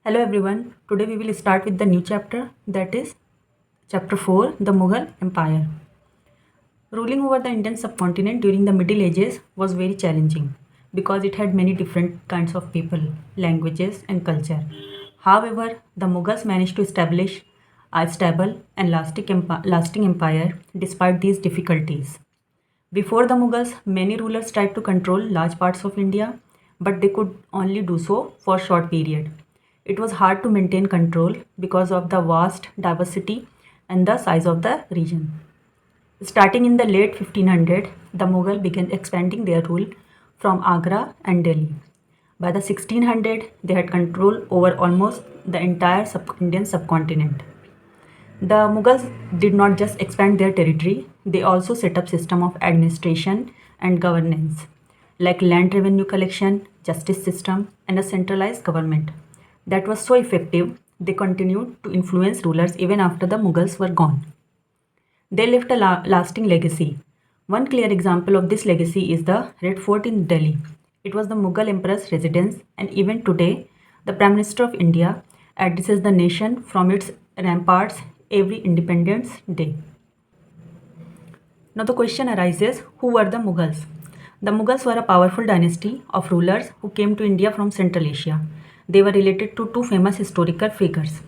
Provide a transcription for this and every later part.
Hello everyone. Today we will start with the new chapter, that is chapter 4, the Mughal Empire. Ruling over the Indian subcontinent during the Middle Ages was very challenging because it had many different kinds of people, languages and culture. However, the Mughals managed to establish a stable and lasting empire despite these difficulties. Before the Mughals, many rulers tried to control large parts of India, but they could only do so for a short period. It was hard to maintain control because of the vast diversity and the size of the region. Starting in the late 1500, the Mughal began expanding their rule from Agra and Delhi. By the 1600, they had control over almost the entire Indian subcontinent. The Mughals did not just expand their territory, they also set up system of administration and governance like land revenue collection, justice system and a centralized government that was so effective they continued to influence rulers even after the Mughals were gone. They left a lasting legacy. One clear example of this legacy is the Red Fort in Delhi. It was the Mughal emperor's residence, and even today, the Prime Minister of India addresses the nation from its ramparts every Independence Day. Now, the question arises, who were the Mughals? The Mughals were a powerful dynasty of rulers who came to India from Central Asia. They were related to two famous historical figures.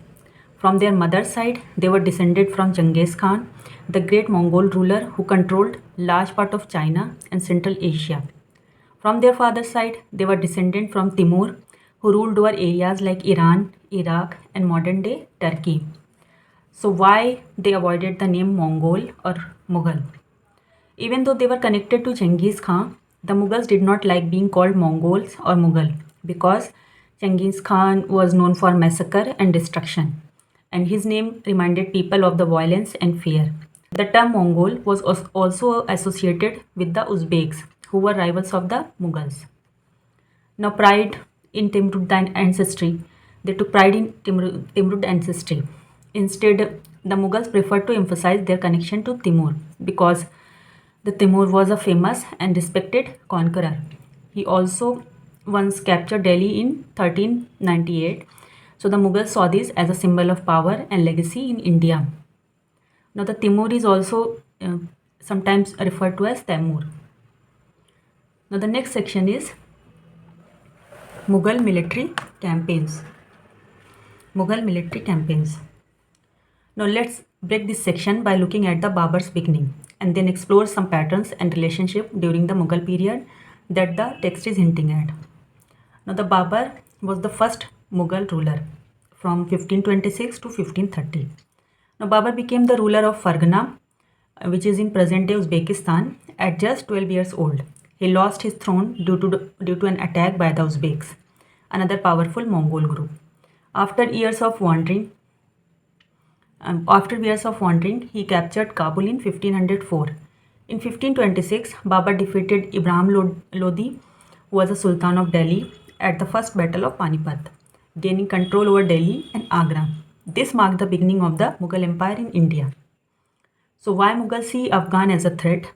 From their mother's side, they were descended from Genghis Khan, the great Mongol ruler who controlled large part of China and Central Asia. From their father's side, they were descended from Timur, who ruled over areas like Iran, Iraq, and modern day Turkey. So, why they avoided the name Mongol or Mughal? Even though they were connected to Genghis Khan, the Mughals did not like being called Mongols or Mughal because Genghis Khan was known for massacre and destruction, and his name reminded people of the violence and fear. The term Mongol was also associated with the Uzbeks, who were rivals of the Mughals. Now, pride in Timuride ancestry. They took pride in Timuride ancestry. Instead, the Mughals preferred to emphasize their connection to Timur because the Timur was a famous and respected conqueror. He also once captured Delhi in 1398. So the Mughals saw this as a symbol of power and legacy in India. Now the Timur is also sometimes referred to as Taimur. Now the next section is Mughal military campaigns. Mughal military campaigns. Now let's break this section by looking at the Babur's beginning and then explore some patterns and relationship during the Mughal period that the text is hinting at. Now the Babur was the first Mughal ruler from 1526 to 1530. Now Babur became the ruler of Fargana, which is in present-day Uzbekistan, at just 12 years old. He lost his throne due to an attack by the Uzbeks, another powerful Mongol group. After years of wandering, he captured Kabul in 1504. In 1526, Babur defeated Ibrahim Lodi, who was a Sultan of Delhi, at the First Battle of Panipat, gaining control over Delhi and Agra. This marked the beginning of the Mughal Empire in India. So why Mughals see Afghan as a threat?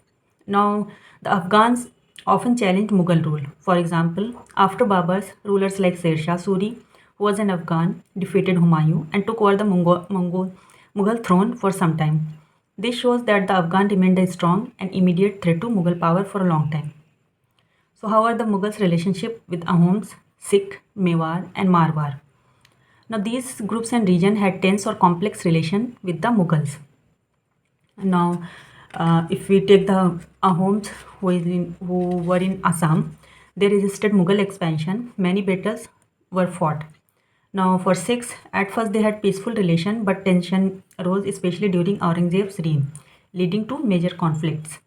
Now, the Afghans often challenged Mughal rule. For example, after Babur's, rulers like Sher Shah Suri, who was an Afghan, defeated Humayun and took over the Mughal throne for some time. This shows that the Afghan remained a strong and immediate threat to Mughal power for a long time. So how are the Mughals' relationship with Ahoms, Sikh, Mewar and Marwar? Now these groups and region had tense or complex relation with the Mughals. Now, if we take the Ahoms who were in Assam, they resisted Mughal expansion. Many battles were fought. Now, for Sikhs, at first they had peaceful relation, but tension arose especially during Aurangzeb's reign, leading to major conflicts.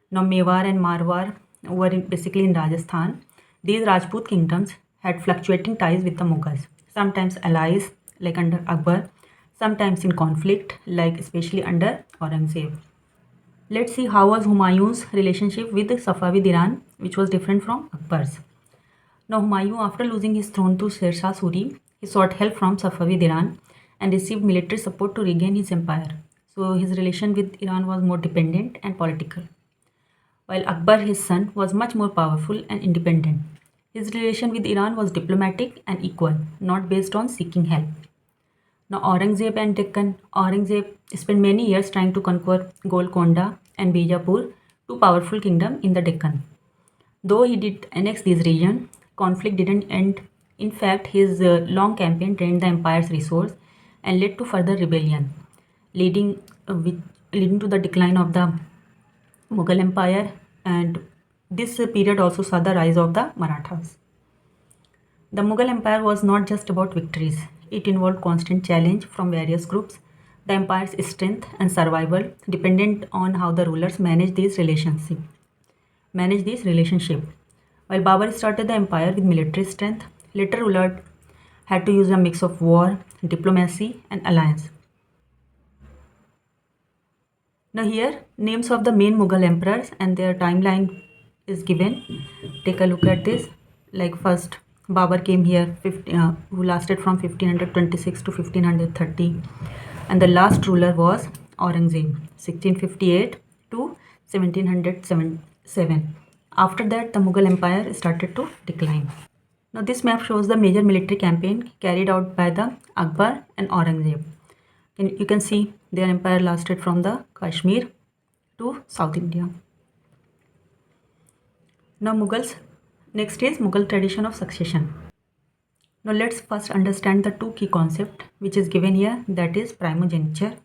Now, Mewar and Marwar were basically in Rajasthan. These Rajput kingdoms had fluctuating ties with the Mughals, sometimes allies like under Akbar, sometimes in conflict like especially under Aurangzeb. Let's see how was Humayun's relationship with Safavid Iran, which was different from Akbar's. Now Humayun, after losing his throne to Sher Shah Suri, he sought help from Safavid Iran and received military support to regain his empire. So his relation with Iran was more dependent and political. While Akbar, his son, was much more powerful and independent. His relation with Iran was diplomatic and equal, not based on seeking help. Now, Aurangzeb and Deccan. Aurangzeb spent many years trying to conquer Golconda and Bijapur, two powerful kingdoms in the Deccan. Though he did annex these regions, conflict didn't end. In fact, his long campaign drained the empire's resource and led to further rebellion, leading, leading to the decline of the Mughal Empire, and this period also saw the rise of the Marathas. The Mughal Empire was not just about victories, it involved constant challenge from various groups. The empire's strength and survival depended on how the rulers managed these relationships. While Babur started the empire with military strength, later rulers had to use a mix of war, diplomacy, and alliance. Now here, names of the main Mughal emperors and their timeline is given. Take a look at this. Like first, Babur came here, who lasted from 1526 to 1530, and the last ruler was Aurangzeb, 1658 to 1707. After that, the Mughal Empire started to decline. Now this map shows the major military campaign carried out by the Akbar and Aurangzeb. And you can see their empire lasted from the Kashmir to South India. Now Mughals, next is Mughal tradition of succession. Now let's first understand the two key concepts which is given here, that is primogeniture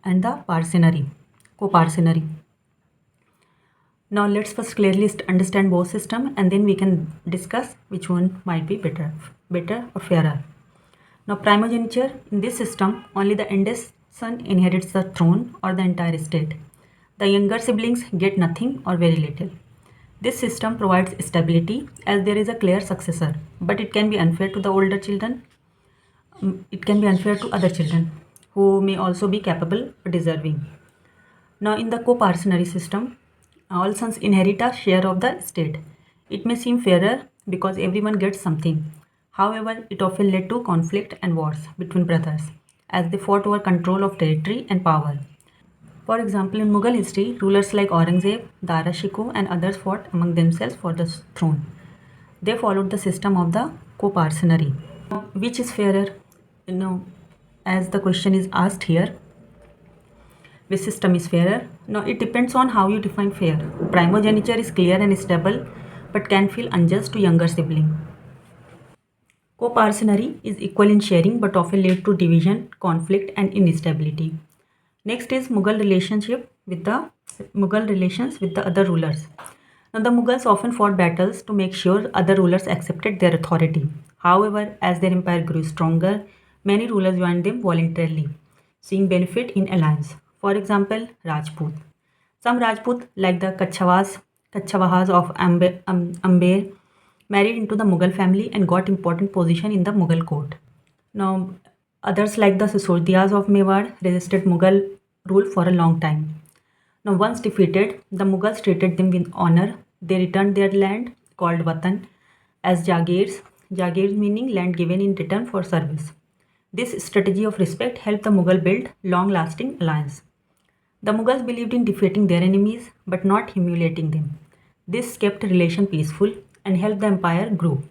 and the parcenary, co-parcenary. Now let's first clearly understand both systems and then we can discuss which one might be better or fairer. Now primogeniture, in this system only the eldest son inherits the throne or the entire estate. The younger siblings get nothing or very little. This system provides stability as there is a clear successor, but it can be unfair to the older children. It can be unfair to other children who may also be capable or deserving. Now in the co-parcenary system, all sons inherit a share of the estate. It may seem fairer because everyone gets something. However, it often led to conflict and wars between brothers as they fought over control of territory and power. For example, in Mughal history, rulers like Aurangzeb, Dara Shikoh and others fought among themselves for the throne. They followed the system of the co-parcenary. Which is fairer? As the question is asked here, which system is fairer? Now, it depends on how you define fair. Primogeniture is clear and stable, but can feel unjust to younger sibling. Co-parcenary is equal in sharing, but often lead to division, conflict, and instability. Next is Mughal relations with the other rulers. Now, the Mughals often fought battles to make sure other rulers accepted their authority. However, as their empire grew stronger, many rulers joined them voluntarily, seeing benefit in alliance. For example, Rajput. Some Rajput, like the Kachawahas of Amber, married into the Mughal family and got important position in the Mughal court. Now, others like the Sisodias of Mewar resisted Mughal rule for a long time. Now, once defeated, the Mughals treated them with honor. They returned their land, called Watan, as Jagirs, Jagirs meaning land given in return for service. This strategy of respect helped the Mughal build long-lasting alliance. The Mughals believed in defeating their enemies but not humiliating them. This kept relation peaceful and helped the empire grow.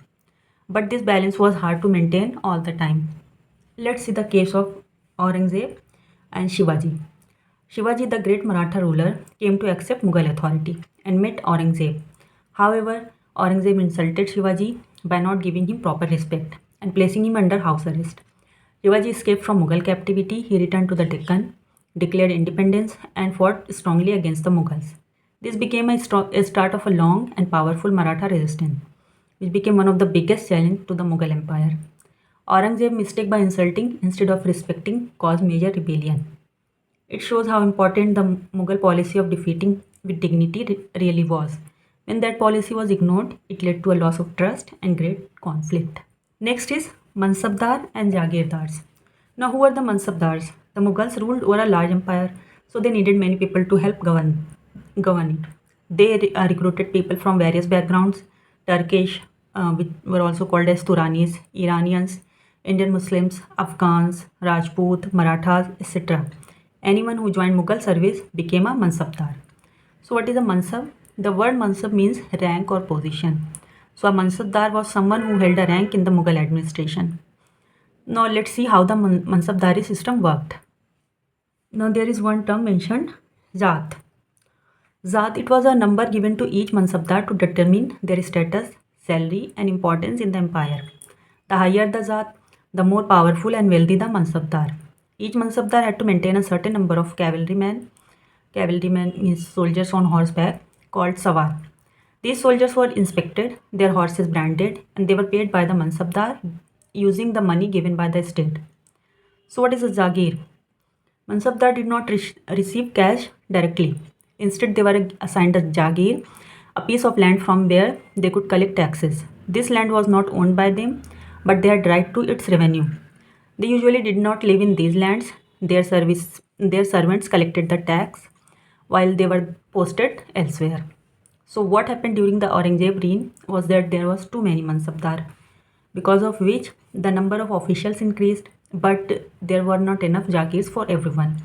But this balance was hard to maintain all the time. Let's see the case of Aurangzeb and Shivaji. Shivaji, the great Maratha ruler, came to accept Mughal authority and met Aurangzeb. However, Aurangzeb insulted Shivaji by not giving him proper respect and placing him under house arrest. Shivaji escaped from Mughal captivity. He returned to the Deccan, declared independence, and fought strongly against the Mughals. This became a start of a long and powerful Maratha resistance, which became one of the biggest challenges to the Mughal Empire. Aurangzeb's mistake by insulting instead of respecting caused major rebellion. It shows how important the Mughal policy of defeating with dignity really was. When that policy was ignored, it led to a loss of trust and great conflict. Next is Mansabdar and Jagirdars. Now, who are the Mansabdars? The Mughals ruled over a large empire, so they needed many people to help govern it. They recruited people from various backgrounds: Turkish, which were also called as Turanis, Iranians, Indian Muslims, Afghans, Rajput, Marathas, etc. Anyone who joined Mughal service became a Mansabdar. So what is a Mansab? The word mansab means rank or position. So a mansabdar was someone who held a rank in the Mughal administration. Now let's see how the mansabdari system worked. Now there is one term mentioned, Zat. Zat, it was a number given to each mansabdar to determine their status, salary and importance in the empire. The higher the Zat, the more powerful and wealthy the mansabdar. Each mansabdar had to maintain a certain number of cavalrymen. Cavalrymen means soldiers on horseback, called sawar. These soldiers were inspected, their horses branded, and they were paid by the mansabdar using the money given by the state. So what is a Zagir? Mansabdar did not receive cash directly. Instead, they were assigned a Jagir, a piece of land from where they could collect taxes. This land was not owned by them, but they had right to its revenue. They usually did not live in these lands. Their servants collected the tax while they were posted elsewhere. So what happened during the Aurangzeb reign was that there was too many mansabdar, because of which the number of officials increased, but there were not enough jagirs for everyone.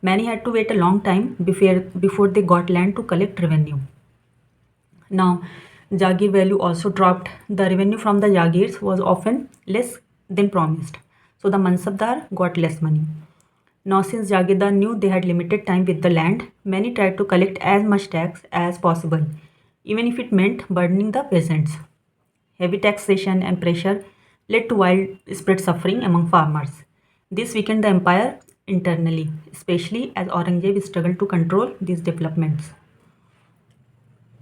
Many had to wait a long time before they got land to collect revenue. Now, Jagir value also dropped. The revenue from the Jagirs was often less than promised. So the Mansabdar got less money. Now, since Jagirdar knew they had limited time with the land, many tried to collect as much tax as possible, even if it meant burdening the peasants. Heavy taxation and pressure led to widespread suffering among farmers. This weakened the empire internally, especially as Aurangzeb struggled to control these developments.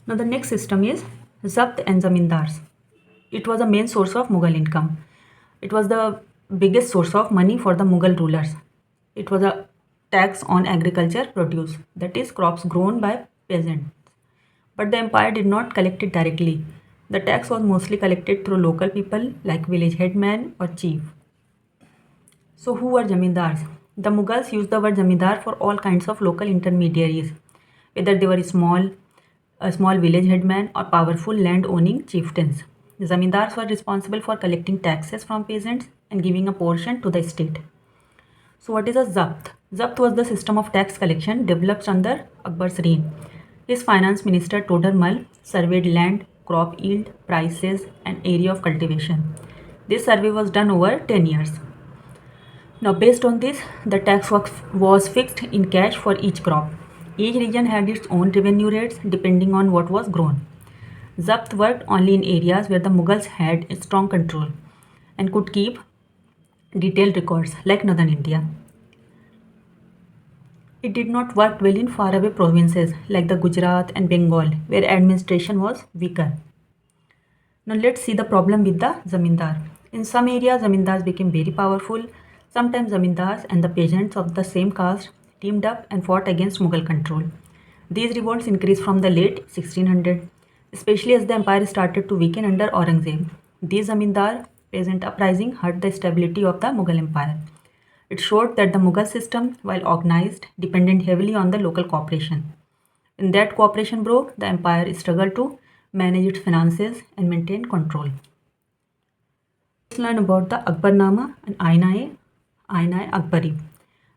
Now the next system is Zabt and Zamindars. It was a main source of Mughal income. It was the biggest source of money for the Mughal rulers. It was a tax on agriculture produce, that is crops grown by peasants. But the empire did not collect it directly. The tax was mostly collected through local people like village headman or chief. So who were zamindars? The Mughals used the word zamindar for all kinds of local intermediaries, whether they were a small village headman or powerful land-owning chieftains. The zamindars were responsible for collecting taxes from peasants and giving a portion to the state. So what is a zabt? Zabt was the system of tax collection developed under Akbar's reign. His finance minister Todar Mal surveyed land, crop yield, prices and area of cultivation. This survey was done over 10 years. Now based on this, the tax was fixed in cash for each crop. Each region had its own revenue rates depending on what was grown. Zabt worked only in areas where the Mughals had strong control and could keep detailed records like northern India. It did not work well in faraway provinces like the Gujarat and Bengal where administration was weaker. Now let's see the problem with the zamindar. In some areas, zamindars became very powerful. Sometimes zamindars and the peasants of the same caste teamed up and fought against Mughal control. These revolts increased from the late 1600, especially as the empire started to weaken under Aurangzeb. These zamindar peasant uprising hurt the stability of the Mughal empire. It showed that the Mughal system, while organized, depended heavily on the local cooperation. When that cooperation broke, the empire struggled to manage its finances and maintain control. Let's learn about the Akbarnama and Aina-e-Akbari.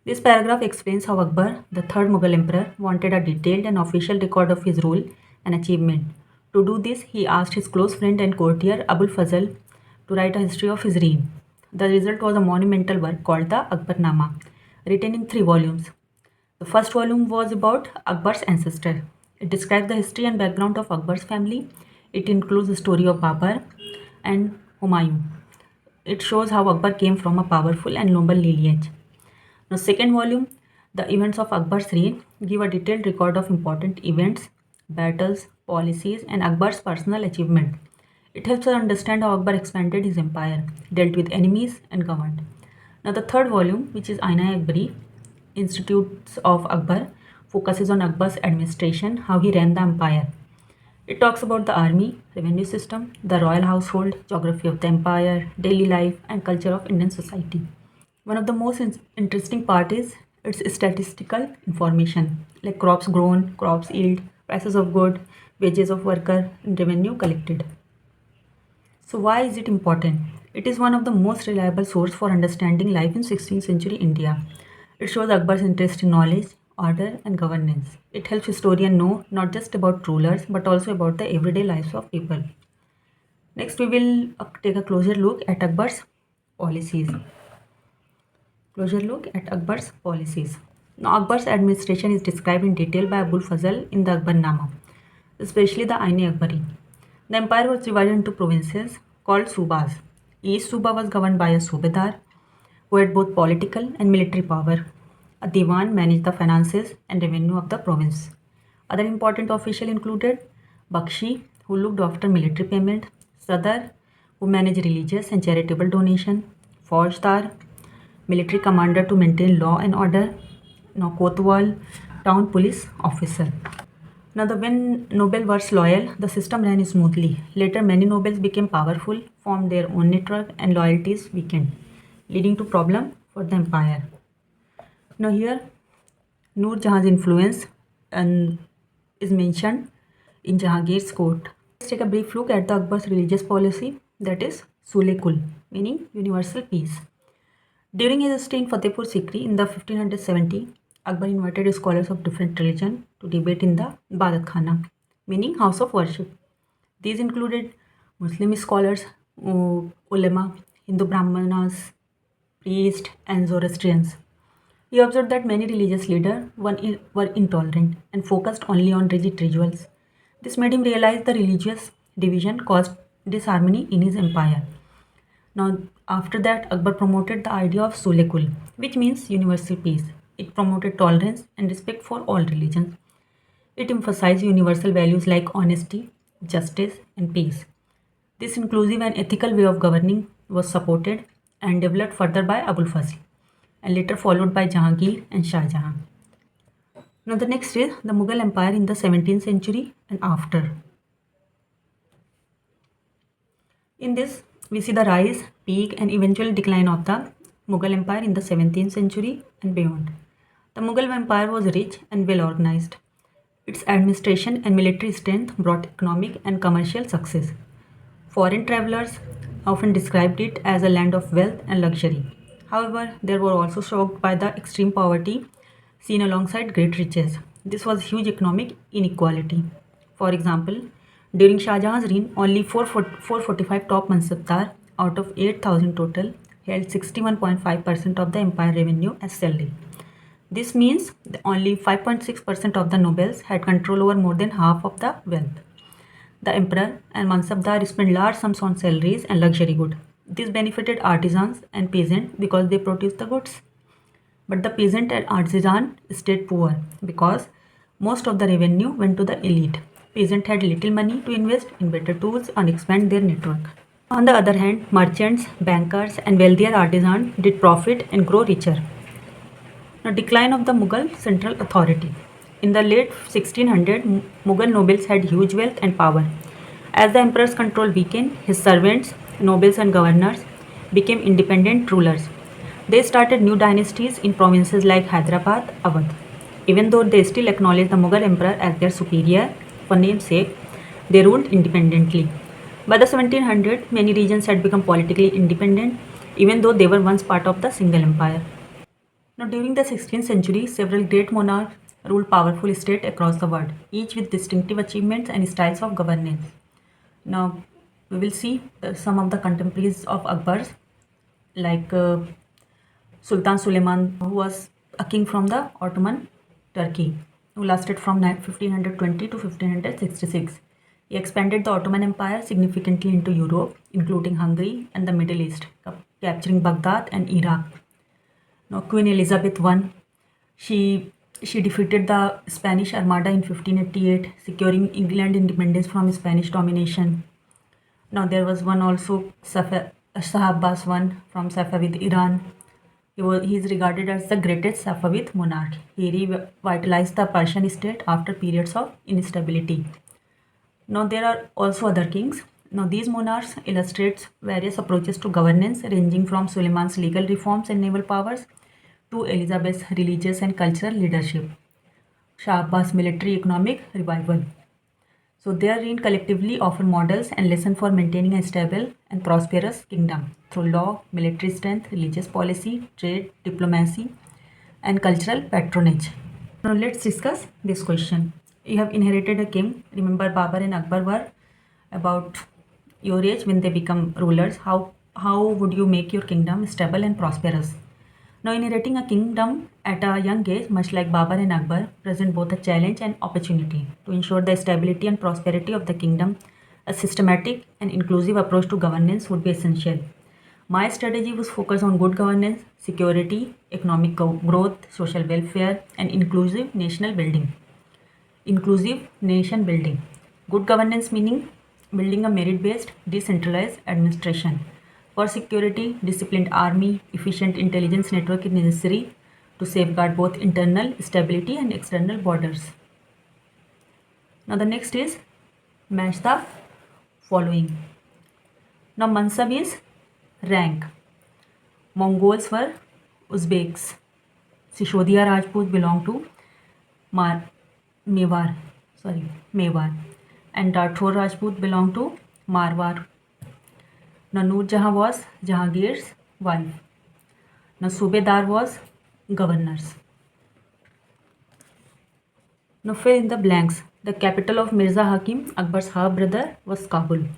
This paragraph explains how Akbar, the third Mughal emperor, wanted a detailed and official record of his rule and achievement. To do this, he asked his close friend and courtier Abul Fazl to write a history of his reign. The result was a monumental work called the Akbarnama, written in 3 volumes. The first volume was about Akbar's ancestor. It describes the history and background of Akbar's family. It includes the story of Babar and Humayun. It shows how Akbar came from a powerful and noble lineage. The second volume, The Events of Akbar's Reign, give a detailed record of important events, battles, policies, and Akbar's personal achievement. It helps us understand how Akbar expanded his empire, dealt with enemies, and governed. Now, the third volume, which is Aina-e-Akbari, Institutes of Akbar, focuses on Akbar's administration, how he ran the empire. It talks about the army, revenue system, the royal household, geography of the empire, daily life, and culture of Indian society. One of the most interesting part is its statistical information, like crops grown, crops yield, prices of good, wages of worker, and revenue collected. So why is it important? It is one of the most reliable source for understanding life in 16th century India. It shows Akbar's interest in knowledge, order, and governance. It helps historians know not just about rulers but also about the everyday lives of people. Next, we will take a closer look at Akbar's policies. Closer look at Akbar's policies. Now, Akbar's administration is described in detail by Abul Fazl in the Akbarnama, especially the Ain-e-Akbari. The empire was divided into provinces called Subas. Each Suba was governed by a Subedar who had both political and military power. A Diwan managed the finances and revenue of the province. Other important officials included Bakshi, who looked after military payment, Sadar, who managed religious and charitable donation, Faujdar, military commander to maintain law and order, now Kotwal, town police officer. Now, when nobles were loyal, the system ran smoothly. Later, many nobles became powerful, formed their own network, and loyalties weakened, leading to problem for the empire. Now, here Noor Jahan's influence is mentioned in Jahangir's court. Let's take a brief look at the Akbar's religious policy, that is Sule-Kul, meaning universal peace. During his stay in Fatehpur Sikri in the 1570, Akbar invited scholars of different religion to debate in the Ibadat Khana, meaning house of worship. These included Muslim scholars, ulema, Hindu Brahmanas, priests, and Zoroastrians. He observed that many religious leaders were intolerant and focused only on rigid rituals. This made him realize the religious division caused disharmony in his empire. Now, after that, Akbar promoted the idea of Sule-Kul, which means universal peace. It promoted tolerance and respect for all religions. It emphasized universal values like honesty, justice, and peace. This inclusive and ethical way of governing was supported and developed further by Abul Fazl and later followed by Jahangir and Shah Jahan. Now, the next is the Mughal Empire in the 17th century and after. In this, we see the rise, peak, and eventual decline of the Mughal Empire in the 17th century and beyond. The Mughal Empire was rich and well organized. Its administration and military strength brought economic and commercial success. Foreign travelers often described it as a land of wealth and luxury. However, they were also shocked by the extreme poverty seen alongside great riches. This was huge economic inequality. For example, during Shah Jahan's reign, only 445 top mansabdar out of 8,000 total held 61.5% of the empire revenue as salary. This means that only 5.6% of the nobles had control over more than half of the wealth. The emperor and mansabdar spent large sums on salaries and luxury goods. This benefited artisans and peasants because they produced the goods. But the peasant and artisan stayed poor because most of the revenue went to the elite. Peasants had little money to invest in better tools and expand their network. On the other hand, merchants, bankers, and wealthier artisans did profit and grow richer. Now, decline of the Mughal central authority. In the late 1600s, Mughal nobles had huge wealth and power. As the emperor's control weakened, his servants, nobles, and governors became independent rulers. They started new dynasties in provinces like Hyderabad, Awadh. Even though they still acknowledged the Mughal emperor as their superior, for namesake, they ruled independently. By the 1700s, many regions had become politically independent, even though they were once part of the single empire. Now, during the 16th century, several great monarchs ruled powerful states across the world, each with distinctive achievements and styles of governance. Now, we will see some of the contemporaries of Akbar's, like Sultan Suleiman, who was a king from the Ottoman Turkey, who lasted from 1520 to 1566. He expanded the Ottoman Empire significantly into Europe, including Hungary and the Middle East, capturing Baghdad and Iraq. Now, Queen Elizabeth I, she defeated the Spanish Armada in 1588, securing England independence from Spanish domination. Now, there was one also, Shah Abbas I from Safavid Iran. He is regarded as the greatest Safavid monarch. He revitalized the Persian state after periods of instability. Now, there are also other kings. Now, these monarchs illustrates various approaches to governance, ranging from Suleiman's legal reforms and naval powers to Elizabeth's religious and cultural leadership, Shah Abbas' military economic revival. So their reign collectively offer models and lessons for maintaining a stable and prosperous kingdom through law, military strength, religious policy, trade, diplomacy, and cultural patronage. Now let's discuss this question. You have inherited a king. Remember, Babur and Akbar were about your age when they become rulers. How would you make your kingdom stable and prosperous? Now, inheriting a kingdom at a young age, much like Babur and Akbar, present both a challenge and opportunity. To ensure the stability and prosperity of the kingdom, a systematic and inclusive approach to governance would be essential. My strategy was focused on good governance, security, economic growth, social welfare, and inclusive national building. Inclusive nation building. Good governance meaning building a merit-based, decentralized administration. For security, disciplined army, efficient intelligence network is necessary to safeguard both internal stability and external borders. Now the next is match the following. Now mansab is rank. Mongols were Uzbeks. Sisodiya Rajput belonged to Mewar. And Rathore Rajput belonged to Marwar. Now Noor Jahan was Jahangir's wife. Now Subedar was governors. Now fill in the blanks. The capital of Mirza Hakim, Akbar's half brother, was Kabul.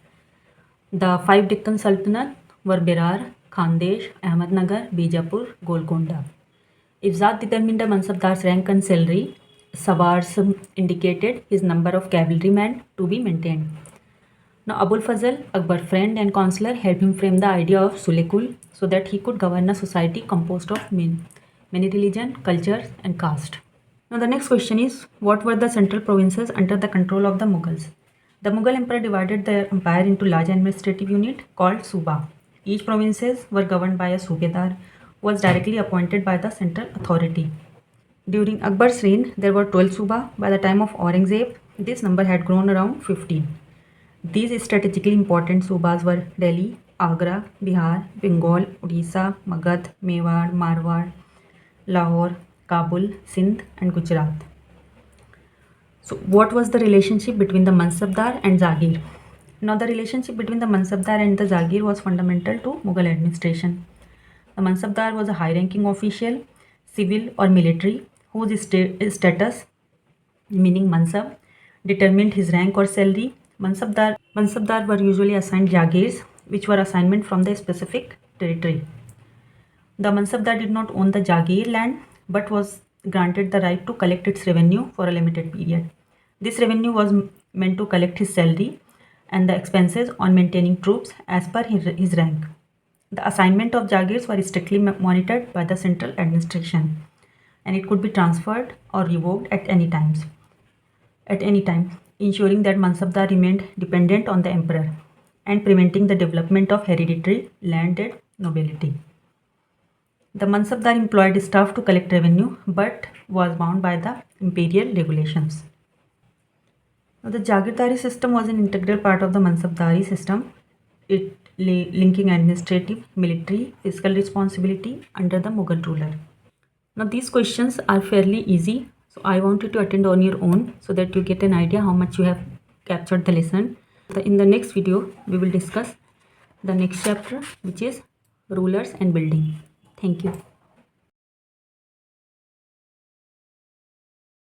The 5 Deccan Sultanate were Berar, Khandesh, Ahmednagar, Bijapur, Golconda. If Zat determined a Mansabdar's rank and salary, Sawars indicated his number of cavalrymen to be maintained. Now Abul Fazl, Akbar's friend and counselor, helped him frame the idea of Sulekul so that he could govern a society composed of many religions, cultures and caste. Now the next question is, what were the central provinces under the control of the Mughals? The Mughal emperor divided the empire into large administrative units called Suba. Each provinces were governed by a Subedar who was directly appointed by the central authority. During Akbar's reign, there were 12 Suba. By the time of Aurangzeb, this number had grown around 15. These strategically important Subas were Delhi, Agra, Bihar, Bengal, Odisha, Magad, Mewar, Marwar, Lahore, Kabul, Sindh and Gujarat. So what was the relationship between the Mansabdar and Zagir? Now the relationship between the Mansabdar and the Zagir was fundamental to Mughal administration. The Mansabdar was a high-ranking official, civil or military, whose status, meaning Mansab, determined his rank or salary. Mansabdar were usually assigned Jagirs, which were assignment from the specific territory. The Mansabdar did not own the Jagir land, but was granted the right to collect its revenue for a limited period. This revenue was meant to collect his salary and the expenses on maintaining troops as per his rank. The assignment of Jagirs were strictly monitored by the central administration, and it could be transferred or revoked at any time, ensuring that Mansabdar remained dependent on the emperor and preventing the development of hereditary landed nobility. The Mansabdar employed staff to collect revenue but was bound by the imperial regulations. Now, the Jagirdari system was an integral part of the Mansabdari system, it linking administrative, military, fiscal responsibility under the Mughal ruler. Now these questions are fairly easy, so I want you to attend on your own so that you get an idea how much you have captured the lesson. In the next video, we will discuss the next chapter, which is rulers and building. Thank you.